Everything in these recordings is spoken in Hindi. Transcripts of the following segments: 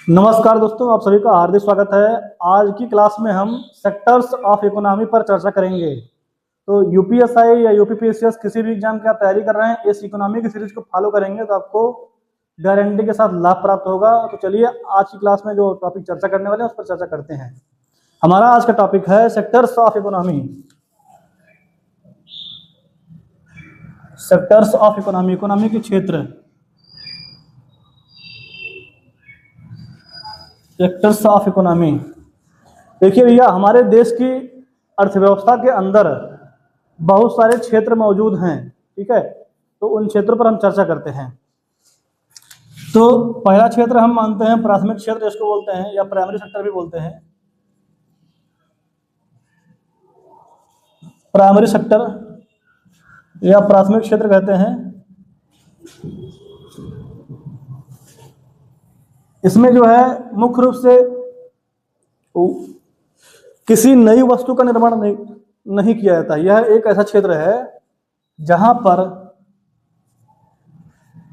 नमस्कार दोस्तों, आप सभी का हार्दिक स्वागत है। आज की क्लास में हम सेक्टर्स ऑफ इकोनॉमी पर चर्चा करेंगे। तो यूपीएसआई या यूपीपीएससीएस किसी भी एग्जाम की आप तैयारी कर रहे हैं, इस इकोनॉमी की सीरीज को फॉलो करेंगे तो आपको गारंटी के साथ लाभ प्राप्त होगा। तो चलिए आज की क्लास में जो टॉपिक चर्चा करने वाले हैं उस पर चर्चा करते हैं। हमारा आज का टॉपिक है sectors of economy. Sectors of economy, economy के क्षेत्र, सेक्टर्स ऑफ इकोनॉमी। देखिए भैया, हमारे देश की अर्थव्यवस्था के अंदर बहुत सारे क्षेत्र मौजूद हैं, ठीक है। तो उन क्षेत्रों पर हम चर्चा करते हैं। तो पहला क्षेत्र हम मानते हैं प्राथमिक क्षेत्र इसको बोलते हैं, या प्राइमरी सेक्टर भी बोलते हैं। प्राइमरी सेक्टर या प्राथमिक क्षेत्र कहते हैं। इसमें जो है मुख्य रूप से किसी नई वस्तु का निर्माण नहीं किया जाता। यह एक ऐसा क्षेत्र है जहां पर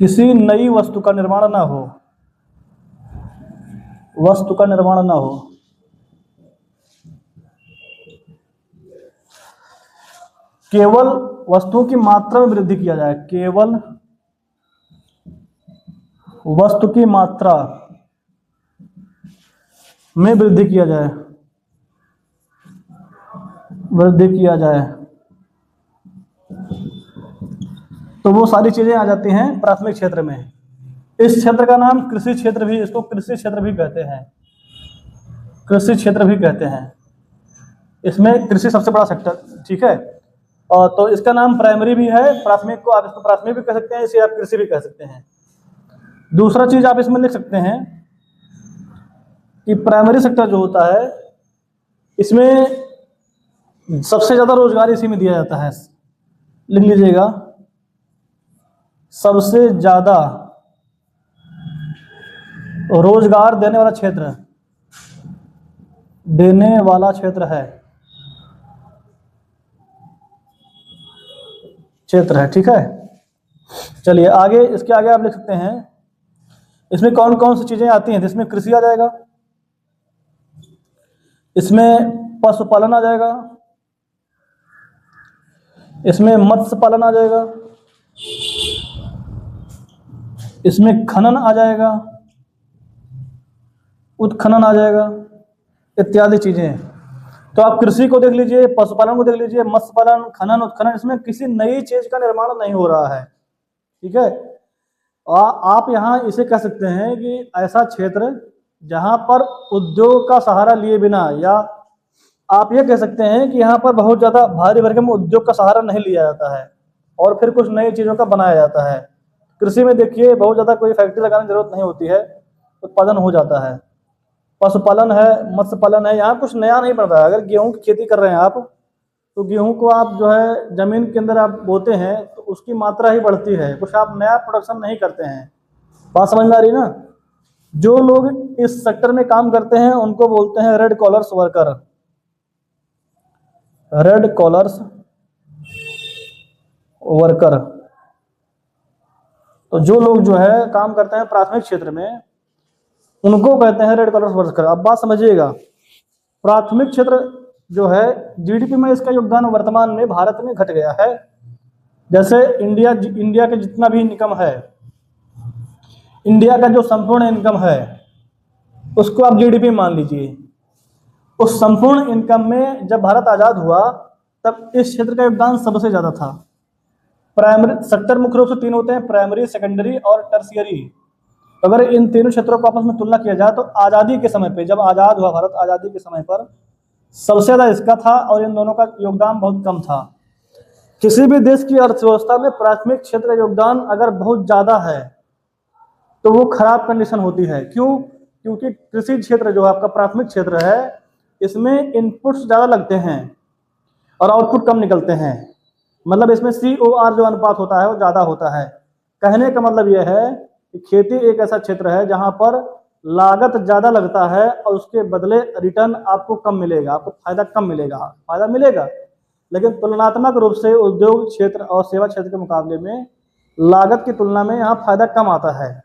किसी नई वस्तु का निर्माण ना हो, वस्तु का निर्माण ना हो। केवल वस्तुओं की मात्रा में वृद्धि किया जाए, केवल वस्तु की मात्रा में वृद्धि किया जाए, वृद्धि किया जाए। तो वो सारी चीजें आ जाती हैं प्राथमिक क्षेत्र में। इस क्षेत्र का नाम कृषि क्षेत्र भी, इसको कृषि क्षेत्र भी कहते हैं, कृषि क्षेत्र भी कहते हैं। इसमें कृषि सबसे बड़ा सेक्टर, ठीक है। और तो इसका नाम प्राइमरी भी है, प्राथमिक को आप इसको प्राथमिक भी कह सकते हैं, इसे आप कृषि भी कह सकते हैं। दूसरा चीज आप इसमें लिख सकते हैं कि प्राइमरी सेक्टर जो होता है इसमें सबसे ज्यादा रोजगार इसी में दिया जाता है। लिख लीजिएगा, सबसे ज्यादा रोजगार देने वाला क्षेत्र, देने वाला क्षेत्र है, क्षेत्र है, ठीक है। चलिए आगे, इसके आगे आप लिख सकते हैं इसमें कौन कौन सी चीजें आती हैं। इसमें कृषि आ जाएगा, इसमें पशुपालन आ जाएगा, इसमें मत्स्य पालन आ जाएगा, इसमें खनन आ जाएगा, उत्खनन आ जाएगा, इत्यादि चीजें। तो आप कृषि को देख लीजिए, पशुपालन को देख लीजिए, मत्स्य पालन, खनन, उत्खनन, इसमें किसी नई चीज का निर्माण नहीं हो रहा है, ठीक है। आप यहाँ इसे कह सकते हैं कि ऐसा क्षेत्र जहां पर उद्योग का सहारा लिए बिना, या आप ये कह सकते हैं कि यहाँ पर बहुत ज्यादा भारी भरकम में उद्योग का सहारा नहीं लिया जाता है और फिर कुछ नई चीजों का बनाया जाता है। कृषि में देखिए बहुत ज्यादा कोई फैक्ट्री लगाने की जरूरत नहीं होती है, उत्पादन हो जाता है। पशुपालन है, मत्स्य पालन है, यहाँ कुछ नया नहीं बढ़ रहा है। अगर गेहूं की खेती कर रहे हैं आप, तो गेहूं को आप जो है जमीन के अंदर आप बोते हैं तो उसकी मात्रा ही बढ़ती है, कुछ आप नया प्रोडक्शन नहीं करते हैं। बात समझ में आ रही ना। जो लोग इस सेक्टर में काम करते हैं उनको बोलते हैं red collars worker, red collars worker. तो जो लोग जो है काम करते हैं प्राथमिक क्षेत्र में उनको कहते हैं रेड कॉलर्स वर्कर। अब बात समझिएगा, प्राथमिक क्षेत्र जो है जीडीपी में इसका योगदान वर्तमान में भारत में घट गया है। जैसे इंडिया के जितना भी इनकम है, इंडिया का जो संपूर्ण इनकम है उसको आप जीडीपी मान लीजिए। उस संपूर्ण इनकम में जब भारत आजाद हुआ तब इस क्षेत्र का योगदान सबसे ज्यादा था। प्राइमरी सेक्टर मुख्य रूप से तीन होते हैं, प्राइमरी, सेकेंडरी और टर्शियरी। अगर इन तीनों क्षेत्रों को आपस में तुलना किया जाए तो आजादी के समय पे, जब आजाद हुआ भारत, आजादी के समय पर सबसे ज्यादा इसका था और इन दोनों का योगदान बहुत कम था। किसी भी देश की अर्थव्यवस्था में प्राथमिक क्षेत्र का योगदान अगर बहुत ज्यादा है तो वो खराब कंडीशन होती है। क्यों? क्योंकि कृषि क्षेत्र जो आपका प्राथमिक क्षेत्र है इसमें इनपुट्स ज्यादा लगते हैं और आउटपुट कम निकलते हैं। मतलब इसमें COR जो अनुपात होता है वो ज्यादा होता है। कहने का मतलब यह है कि खेती एक ऐसा क्षेत्र है जहां पर लागत ज्यादा लगता है और उसके बदले रिटर्न आपको कम मिलेगा, आपको फायदा कम मिलेगा। फायदा मिलेगा लेकिन तुलनात्मक रूप से उद्योग क्षेत्र और सेवा क्षेत्र के मुकाबले में लागत की तुलना में यहाँ फायदा कम आता है।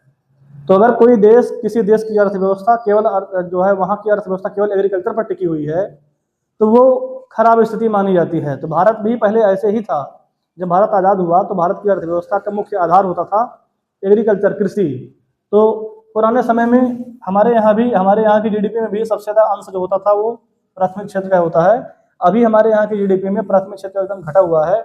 तो अगर कोई देश, किसी देश की अर्थव्यवस्था केवल जो है वहाँ की अर्थव्यवस्था केवल एग्रीकल्चर पर टिकी हुई है तो वो खराब स्थिति मानी जाती है। तो भारत भी पहले ऐसे ही था। जब भारत आज़ाद हुआ तो भारत की अर्थव्यवस्था का मुख्य आधार होता था एग्रीकल्चर, कृषि। तो पुराने समय में हमारे यहाँ की जीडीपी में भी सबसे ज़्यादा अंश जो होता था वो प्राथमिक क्षेत्र का होता है। अभी हमारे यहाँ की जीडीपी में प्राथमिक क्षेत्र का योगदान घटा हुआ है,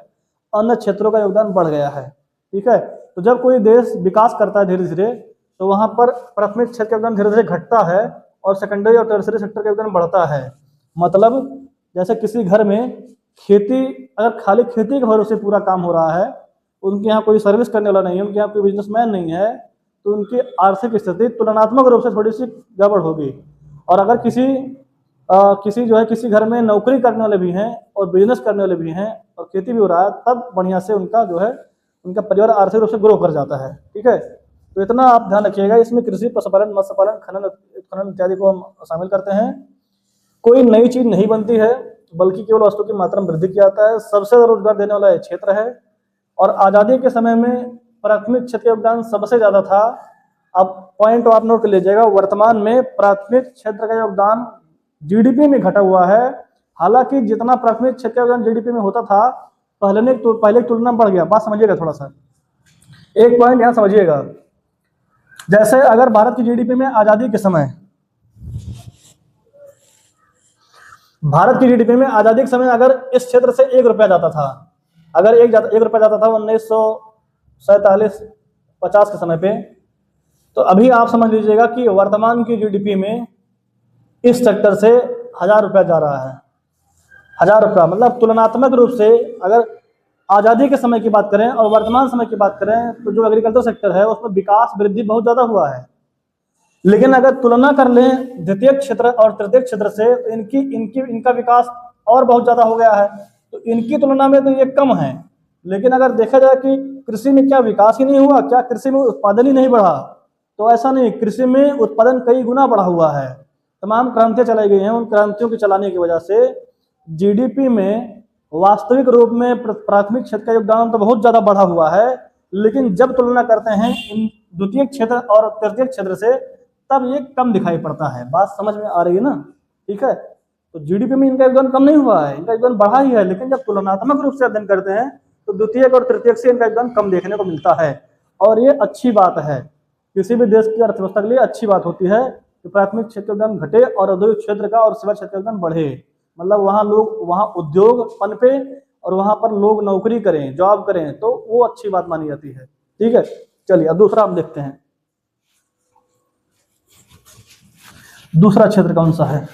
अन्य क्षेत्रों का योगदान बढ़ गया है। ठीक है, तो जब कोई देश विकास करता है धीरे धीरे तो वहाँ पर प्राथमिक क्षेत्र का योगदान धीरे धीरे घटता है और सेकेंडरी और टर्सरी सेक्टर का योगदान बढ़ता है। मतलब जैसे किसी घर में खेती, अगर खाली खेती के भरोसे पूरा काम हो रहा है, उनके यहाँ कोई सर्विस करने वाला नहीं है, उनके यहाँ कोई बिजनेसमैन नहीं है, तो उनकी आर्थिक स्थिति तुलनात्मक रूप से थोड़ी सी गड़बड़ होगी। और अगर किसी घर में नौकरी करने वाले भी हैं और बिजनेस करने वाले भी हैं और खेती भी हो रहा है, तब बढ़िया से उनका परिवार आर्थिक रूप से ग्रो कर जाता है। ठीक है, तो इतना आप ध्यान रखिएगा। इसमें कृषि, पशुपालन, मत्स्य पालन, खनन इत्यादि को हम शामिल करते हैं। कोई नई चीज नहीं बनती है बल्कि केवल वस्तु की मात्रा में वृद्धि किया जाता है। सबसे ज्यादा रोजगार देने वाला ये क्षेत्र है और आज़ादी के समय में प्राथमिक क्षेत्र का योगदान सबसे ज्यादा था। अब पॉइंट आप नोट कर लीजिएगा, वर्तमान में प्राथमिक क्षेत्र का योगदान जीडीपी में घटा हुआ है। हालांकि जितना प्राथमिक क्षेत्र का योगदान जीडीपी में होता था पहले की तुलना में बढ़ गया। बात समझिएगा, थोड़ा सा एक पॉइंट यहाँ समझिएगा। जैसे अगर भारत की जीडीपी में आज़ादी के समय अगर इस क्षेत्र से 1 रुपया जाता था, अगर 1 रुपया जाता था 1947-50 के समय पे, तो अभी आप समझ लीजिएगा कि वर्तमान की जीडीपी में इस सेक्टर से 1000 रुपया जा रहा है। 1000 रुपया मतलब तुलनात्मक रूप से अगर आज़ादी के समय की बात करें और वर्तमान समय की बात करें तो जो एग्रीकल्चर सेक्टर है उसमें विकास वृद्धि बहुत ज़्यादा हुआ है। लेकिन अगर तुलना कर लें द्वितीय क्षेत्र और तृतीय क्षेत्र से तो इनका विकास और बहुत ज़्यादा हो गया है, तो इनकी तुलना में तो ये कम है। लेकिन अगर देखा जाए कि कृषि में क्या विकास ही नहीं हुआ, क्या कृषि में उत्पादन ही नहीं बढ़ा, तो ऐसा नहीं, कृषि में उत्पादन कई गुना बढ़ा हुआ है। तमाम क्रांतियाँ चलाई गई हैं, उन क्रांतियों के चलाने की वजह से जीडीपी में वास्तविक रूप में प्राथमिक क्षेत्र का योगदान तो बहुत ज़्यादा बढ़ा हुआ है। लेकिन जब तुलना करते हैं इन द्वितीय क्षेत्र और तृतीय क्षेत्र से तब ये कम दिखाई पड़ता है। बात समझ में आ रही है ना? ठीक है, तो जीडीपी में इनका योगदान कम नहीं हुआ है, इनका योगदान बढ़ा ही है। लेकिन जब तुलनात्मक रूप से अध्ययन करते हैं तो द्वितीय और तृतीय से इनका योगदान कम देखने को मिलता है और ये अच्छी बात है। किसी भी देश की अर्थव्यवस्था के लिए अच्छी बात होती है कि प्राथमिक क्षेत्र का योगदान घटे और औद्योगिक क्षेत्र का और सेवा क्षेत्र का योगदान बढ़े। मतलब वहाँ उद्योग पनपे और वहाँ पर लोग नौकरी करें, जॉब करें, तो वो अच्छी बात मानी जाती है। ठीक है, चलिए अब दूसरा हम देखते हैं। दूसरा क्षेत्र कौन सा है?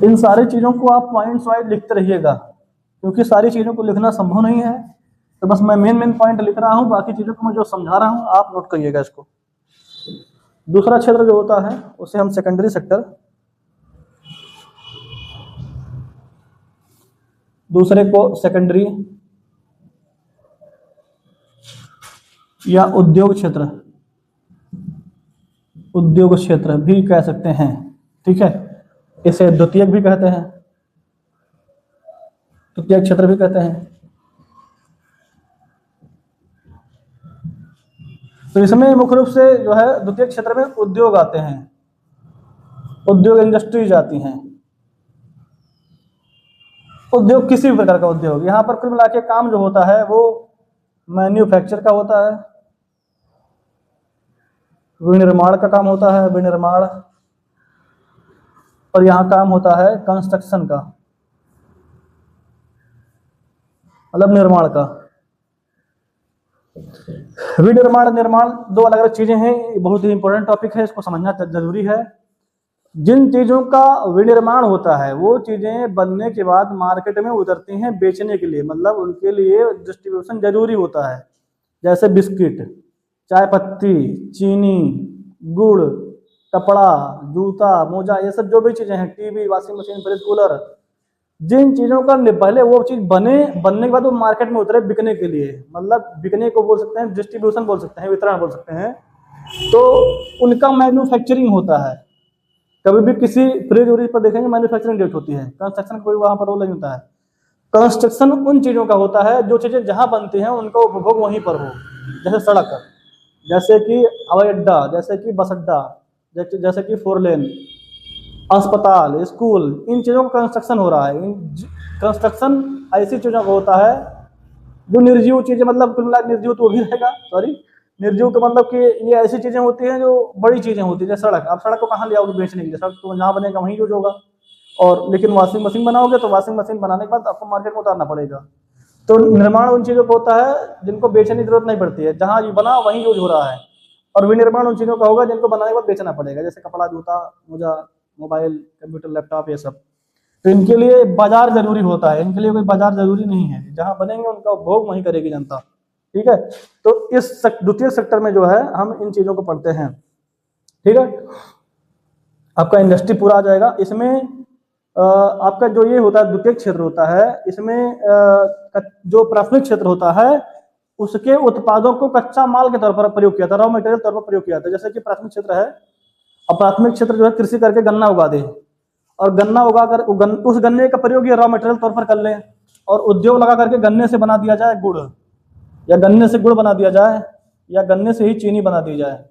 इन सारी चीजों को आप पॉइंट्स वाइज लिखते रहिएगा क्योंकि सारी चीजों को लिखना संभव नहीं है। तो बस मैं मेन पॉइंट लिख रहा हूँ, बाकी चीजों को मैं जो समझा रहा हूँ आप नोट करिएगा इसको। दूसरा क्षेत्र जो होता है उसे हम सेकेंडरी सेक्टर, दूसरे को सेकेंडरी या उद्योग क्षेत्र भी कह सकते हैं। ठीक है, इसे द्वितीयक भी कहते हैं, तृतीय क्षेत्र भी कहते हैं। तो इसमें मुख्य रूप से जो है द्वितीय क्षेत्र में उद्योग आते हैं, उद्योग इंडस्ट्रीज आती हैं। उद्योग किसी भी प्रकार का उद्योग, यहाँ पर कुल मिला के काम जो होता है वो मैन्युफैक्चर का होता है, विनिर्माण का काम होता है, विनिर्माण, और यहाँ काम होता है कंस्ट्रक्शन का, मतलब निर्माण का। विनिर्माण, निर्माण दो अलग अलग चीजें हैं, बहुत ही इंपॉर्टेंट टॉपिक है, इसको समझना जरूरी है। जिन चीजों का विनिर्माण होता है वो चीजें बनने के बाद मार्केट में उतरती हैं बेचने के लिए, मतलब उनके लिए डिस्ट्रीब्यूशन जरूरी होता है। जैसे बिस्किट, चाय पत्ती, चीनी, गुड़, कपड़ा, जूता, मोजा, ये सब जो भी चीजें हैं, TV, washing machine, fridge, cooler, जिन चीजों का पहले वो चीज बनने के बाद वो मार्केट में उतरे बिकने के लिए, मतलब बिकने को बोल सकते हैं, डिस्ट्रीब्यूशन बोल सकते हैं, वितरण बोल सकते हैं, तो उनका मैन्युफैक्चरिंग होता है। कभी भी किसी फ्रिज व्रिज पर देखेंगे मैन्युफैक्चरिंग डेट होती है, कंस्ट्रक्शन कोई वहां पर रोल नहीं होता है। कंस्ट्रक्शन उन चीजों का होता है जो चीजें जहां बनती हैं उनका उपभोग वहीं पर हो, जैसे सड़क, जैसे कि हवाई अड्डा, जैसे कि बस अड्डा, जैसे कि 4 लेन, अस्पताल, स्कूल, इन चीज़ों का कंस्ट्रक्शन हो रहा है। कंस्ट्रक्शन ऐसी चीज़ों का होता है जो निर्जीव चीज़ें, मतलब कुल मिला के निर्जीव तो वो भी रहेगा, सॉरी, निर्जीव का मतलब कि ये ऐसी चीज़ें होती हैं जो बड़ी चीज़ें होती हैं, जैसे सड़क। आप सड़क को कहाँ ले आओगे बेचने के लिए? सड़क तो जहाँ बनेगा वहीं यूज होगा। और लेकिन वॉशिंग मशीन बनाओगे तो वॉशिंग मशीन बनाने के बाद आपको मार्केट में उतारना पड़ेगा। तो निर्माण उन चीज़ों का होता है जिनको बेचने की जरूरत नहीं पड़ती है, जहाँ ये बना वहीं यूज हो रहा है। और विनिर्माण उन चीज़ों का होगा जिनको बनाने के बाद बेचना पड़ेगा, जैसे कपड़ा, जूता, मोजा, मोबाइल, कंप्यूटर, लैपटॉप, ये सब। तो इनके लिए बाजार जरूरी होता है, इनके लिए कोई बाजार जरूरी नहीं है, जहाँ बनेंगे उनका उपभोग वहीं करेगी जनता। ठीक है, तो इस द्वितीय सेक्टर में जो है हम इन चीज़ों को पढ़ते हैं। ठीक है, आपका इंडस्ट्री पूरा आ जाएगा इसमें। आपका जो ये होता है द्वितीय क्षेत्र होता है, इसमें जो प्राथमिक क्षेत्र होता है उसके उत्पादों को कच्चा माल के तौर पर प्रयोग किया था, रॉ मटेरियल तौर पर प्रयोग किया था। जैसे कि प्राथमिक क्षेत्र है, अब प्राथमिक क्षेत्र जो है कृषि करके गन्ना उगा दे, और गन्ना उगाकर उस गन्ने का प्रयोग ये रॉ मटेरियल तौर पर कर लें, और उद्योग लगा करके गन्ने से बना दिया जाए गुड़, या गन्ने से गुड़ बना दिया जाए, या गन्ने से ही चीनी बना दी जाए।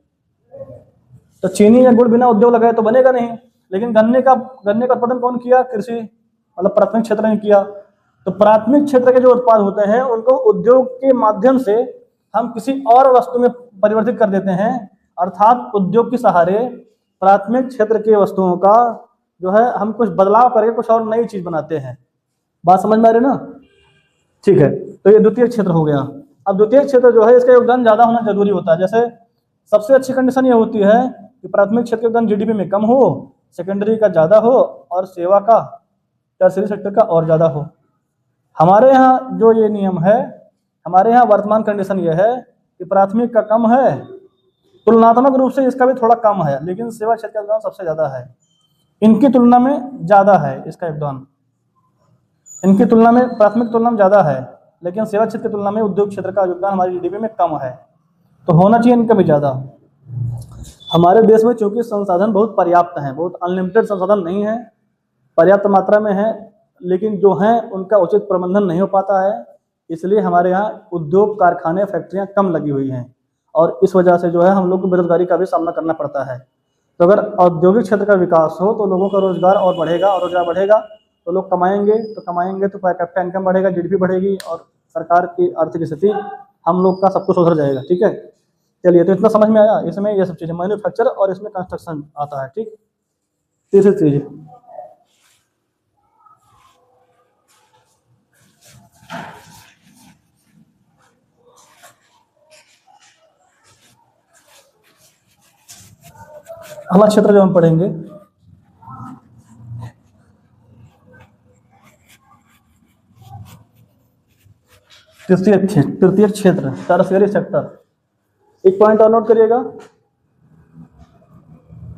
तो चीनी या गुड़ बिना उद्योग लगाए तो बनेगा नहीं, लेकिन गन्ने का उत्पादन कौन किया? कृषि, मतलब प्राथमिक क्षेत्र ने किया। तो प्राथमिक क्षेत्र के जो उत्पाद होते हैं उनको उद्योग के माध्यम से हम किसी और वस्तु में परिवर्तित कर देते हैं, अर्थात उद्योग के सहारे प्राथमिक क्षेत्र के वस्तुओं का जो है हम कुछ बदलाव करके कुछ और नई चीज बनाते हैं। बात समझ में आ रही है ना? ठीक है, तो ये द्वितीय क्षेत्र हो गया। अब द्वितीय क्षेत्र जो है इसका योगदान ज्यादा होना जरूरी होता है। जैसे सबसे अच्छी कंडीशन ये होती है कि प्राथमिक क्षेत्र का योगदान जीडीपी में कम हो, सेकेंडरी का ज्यादा हो, और सेवा का, टर्शरी सेक्टर का और ज्यादा हो। हमारे यहाँ जो ये नियम है, हमारे यहाँ वर्तमान कंडीशन ये है कि प्राथमिक का कम है, तुलनात्मक रूप से इसका भी थोड़ा कम है, लेकिन सेवा क्षेत्र का योगदान सबसे ज्यादा है। इनकी तुलना में ज्यादा है इसका योगदान, इनकी तुलना में प्राथमिक तुलना में ज्यादा है, लेकिन सेवा क्षेत्र की तुलना में उद्योग क्षेत्र का योगदान हमारी जीडीपी में कम है। तो होना चाहिए इनका भी ज्यादा। हमारे देश में चूंकि संसाधन बहुत पर्याप्त हैं, बहुत अनलिमिटेड संसाधन नहीं है, पर्याप्त मात्रा में है, लेकिन जो हैं उनका उचित प्रबंधन नहीं हो पाता है, इसलिए हमारे यहाँ उद्योग, कारखाने, फैक्ट्रियाँ कम लगी हुई हैं, और इस वजह से जो है हम लोग को बेरोजगारी का भी सामना करना पड़ता है। तो अगर औद्योगिक क्षेत्र का विकास हो तो लोगों का रोजगार और बढ़ेगा, और रोजगार बढ़ेगा तो लोग कमाएंगे तो पर कैपिटा इनकम बढ़ेगा, जीडीपी बढ़ेगी, और सरकार की आर्थिक स्थिति, हम लोग का सब कुछ सुधर जाएगा। ठीक है, चलिए, तो इतना समझ में आया। इसमें ये सब चीज़ें मैन्युफैक्चर और इसमें कंस्ट्रक्शन आता है। ठीक, तीसरी चीज अगला क्षेत्र जो हम पढ़ेंगे, तृतीय क्षेत्र, टर्शियरी सेक्टर। एक पॉइंट और नोट करिएगा,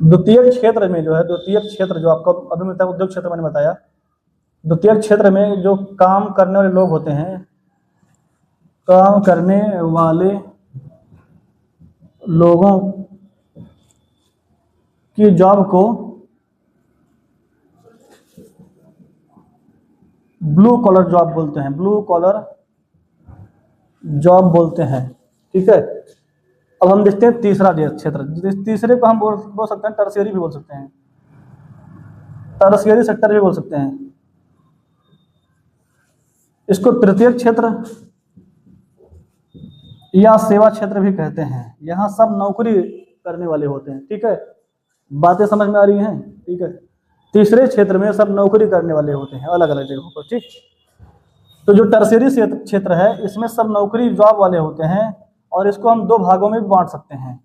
द्वितीय क्षेत्र में जो है, द्वितीय क्षेत्र जो आपको अभी मिलता है उद्योग क्षेत्र मैंने बताया, द्वितीय क्षेत्र में जो काम करने वाले लोग होते हैं, काम करने वाले लोगों की जॉब को ब्लू कॉलर जॉब बोलते हैं, ब्लू कॉलर जॉब बोलते हैं। ठीक है, अब हम देखते हैं तीसरा क्षेत्र। तीसरे को हम बोल सकते हैं टर्शियरी भी बोल सकते हैं, टर्शियरी सेक्टर भी बोल सकते हैं। इसको तृतीय क्षेत्र या सेवा क्षेत्र भी कहते हैं। यहाँ सब नौकरी करने वाले होते हैं। ठीक है, बातें समझ में आ रही हैं? ठीक है, तीसरे क्षेत्र में सब नौकरी करने वाले होते हैं अलग अलग जगहों पर। ठीक, तो जो टर्शियरी क्षेत्र है इसमें सब नौकरी जॉब वाले होते हैं, और इसको हम दो भागों में भी बांट सकते हैं।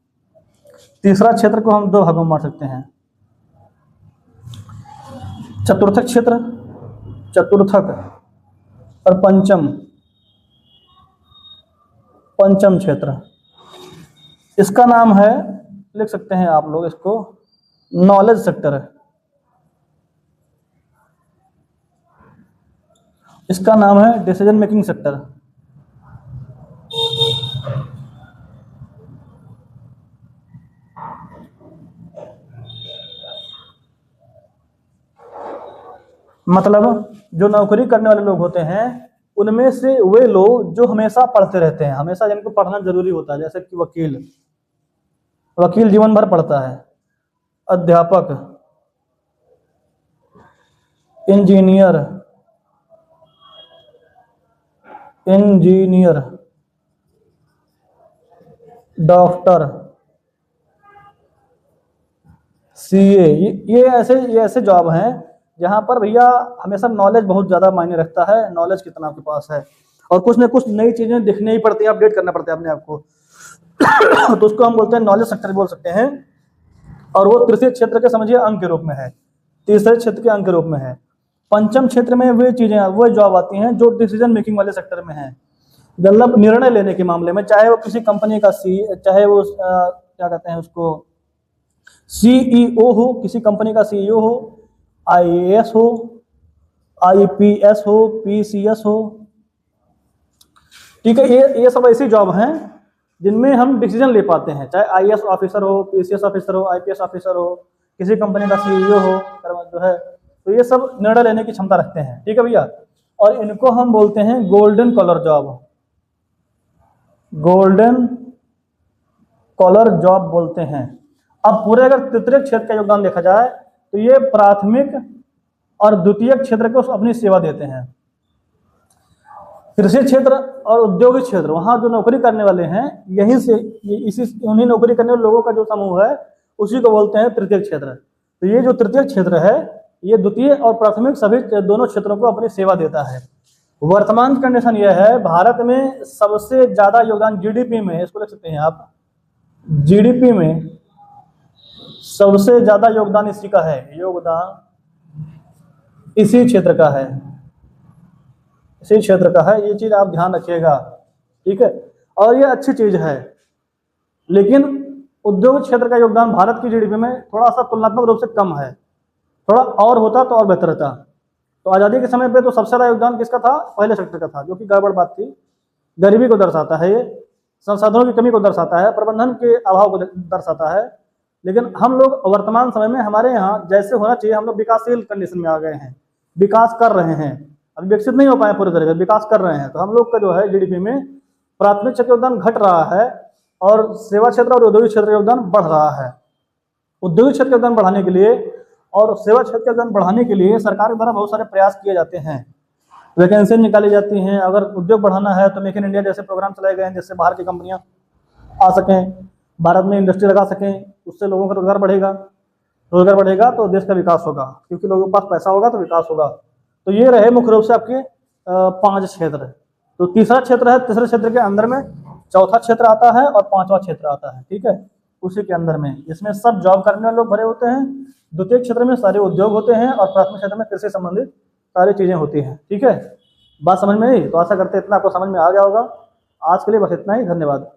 तीसरा क्षेत्र को हम दो भागों में बांट सकते हैं, चतुर्थक क्षेत्र, चतुर्थक, और पंचम क्षेत्र। इसका नाम है, लिख सकते हैं आप लोग इसको, नॉलेज सेक्टर है। इसका नाम है डिसीजन मेकिंग सेक्टर। मतलब जो नौकरी करने वाले लोग होते हैं उनमें से वे लोग जो हमेशा पढ़ते रहते हैं, हमेशा जिनको पढ़ना जरूरी होता है, जैसे कि वकील, वकील जीवन भर पढ़ता है, अध्यापक, इंजीनियर, डॉक्टर, सीए, ये ऐसे जॉब हैं जहां पर भैया हमेशा नॉलेज बहुत ज़्यादा मायने रखता है, नॉलेज कितना आपके पास है, और कुछ ना कुछ नई चीज़ें दिखनी ही पड़ती है, अपडेट करना पड़ता है अपने आप को। तो उसको हम बोलते हैं नॉलेज सेक्टर बोल सकते हैं, और वो तृतीय क्षेत्र के समझिए अंग के रूप में है, तीसरे क्षेत्र के अंग के रूप में है। पंचम क्षेत्र में वे चीज़ें, वो जॉब आती हैं जो डिसीजन मेकिंग वाले सेक्टर में है, मतलब निर्णय लेने के मामले में, चाहे वो किसी कंपनी का चाहे वो क्या कहते हैं उसको, सीईओ हो, किसी कंपनी का सीईओ हो, आईएएस हो, आईपीएस हो, पीसीएस हो, ठीक है। ये सब ऐसी जॉब हैं जिनमें हम डिसीजन ले पाते हैं, चाहे आईएएस ऑफिसर हो, पीसीएस ऑफिसर हो, आईपीएस ऑफिसर हो, किसी कंपनी का सीईओ हो, जो है, तो ये सब निर्णय लेने की क्षमता रखते हैं, ठीक है भैया। और इनको हम बोलते हैं golden collar job, golden collar job बोलते हैं। अब पूरे अगर तृतीय क्षेत्र का योगदान देखा जाए तो ये प्राथमिक और द्वितीय क्षेत्र को अपनी सेवा देते हैं। कृषि क्षेत्र और औद्योगिक क्षेत्र, वहाँ जो नौकरी करने वाले हैं, यहीं से उन्हीं नौकरी करने वाले लोगों का जो समूह है उसी को बोलते हैं तृतीय क्षेत्र। तो ये जो तृतीय क्षेत्र है ये द्वितीय और प्राथमिक सभी दोनों क्षेत्रों को अपनी सेवा देता है। वर्तमान कंडीशन यह है, भारत में सबसे ज्यादा योगदान जीडीपी में, इसको लिख सकते हैं आप, जीडीपी में सबसे ज्यादा योगदान इसी का है, योगदान इसी क्षेत्र का है, इसी क्षेत्र का है। ये चीज आप ध्यान रखिएगा, ठीक है। और ये अच्छी चीज है, लेकिन उद्योग क्षेत्र का योगदान भारत की जीडीपी में थोड़ा सा तुलनात्मक रूप से कम है, थोड़ा और होता तो और बेहतर था। तो आज़ादी के समय पे तो सबसे ज़्यादा योगदान किसका था, पहले सेक्टर का था, जो कि गड़बड़ बात थी, गरीबी को दर्शाता है, ये संसाधनों की कमी को दर्शाता है, प्रबंधन के अभाव को दर्शाता है। लेकिन हम लोग वर्तमान समय में हमारे यहाँ जैसे होना चाहिए, हम लोग विकासशील कंडीशन में आ गए हैं, विकास कर रहे हैं, अभी विकसित नहीं हो पाए पूरे तरह से, विकास कर रहे हैं। तो हम लोग का जो है जीडीपी में प्राथमिक क्षेत्र योगदान घट रहा है और सेवा क्षेत्र और औद्योगिक क्षेत्र योगदान बढ़ रहा है। औद्योगिक क्षेत्र योगदान बढ़ाने के लिए और सेवा क्षेत्र का योगदान बढ़ाने के लिए सरकार द्वारा बहुत सारे प्रयास किए जाते हैं, वैकेंसी निकाली जाती हैं। अगर उद्योग बढ़ाना है तो मेक इन इंडिया जैसे प्रोग्राम चलाए गए हैं, जिससे बाहर की कंपनियां आ सकें, भारत में इंडस्ट्री लगा सकें, उससे लोगों का रोजगार बढ़ेगा तो देश का विकास होगा, क्योंकि लोगों के पास पैसा होगा तो विकास होगा। तो ये रहे मुख्य रूप से आपके 5 क्षेत्र। तो तीसरा क्षेत्र है, तीसरे क्षेत्र के अंदर में चौथा क्षेत्र आता है और 5वां क्षेत्र आता है, ठीक है, उसी के अंदर में। इसमें सब जॉब करने वाले लोग भरे होते हैं। द्वितीय क्षेत्र में सारे उद्योग होते हैं और प्राथमिक क्षेत्र में कृषि संबंधित सारी चीजें होती हैं, ठीक है। बात समझ में आई? तो आशा करते हैं इतना आपको समझ में आ गया होगा। आज के लिए बस इतना ही, धन्यवाद।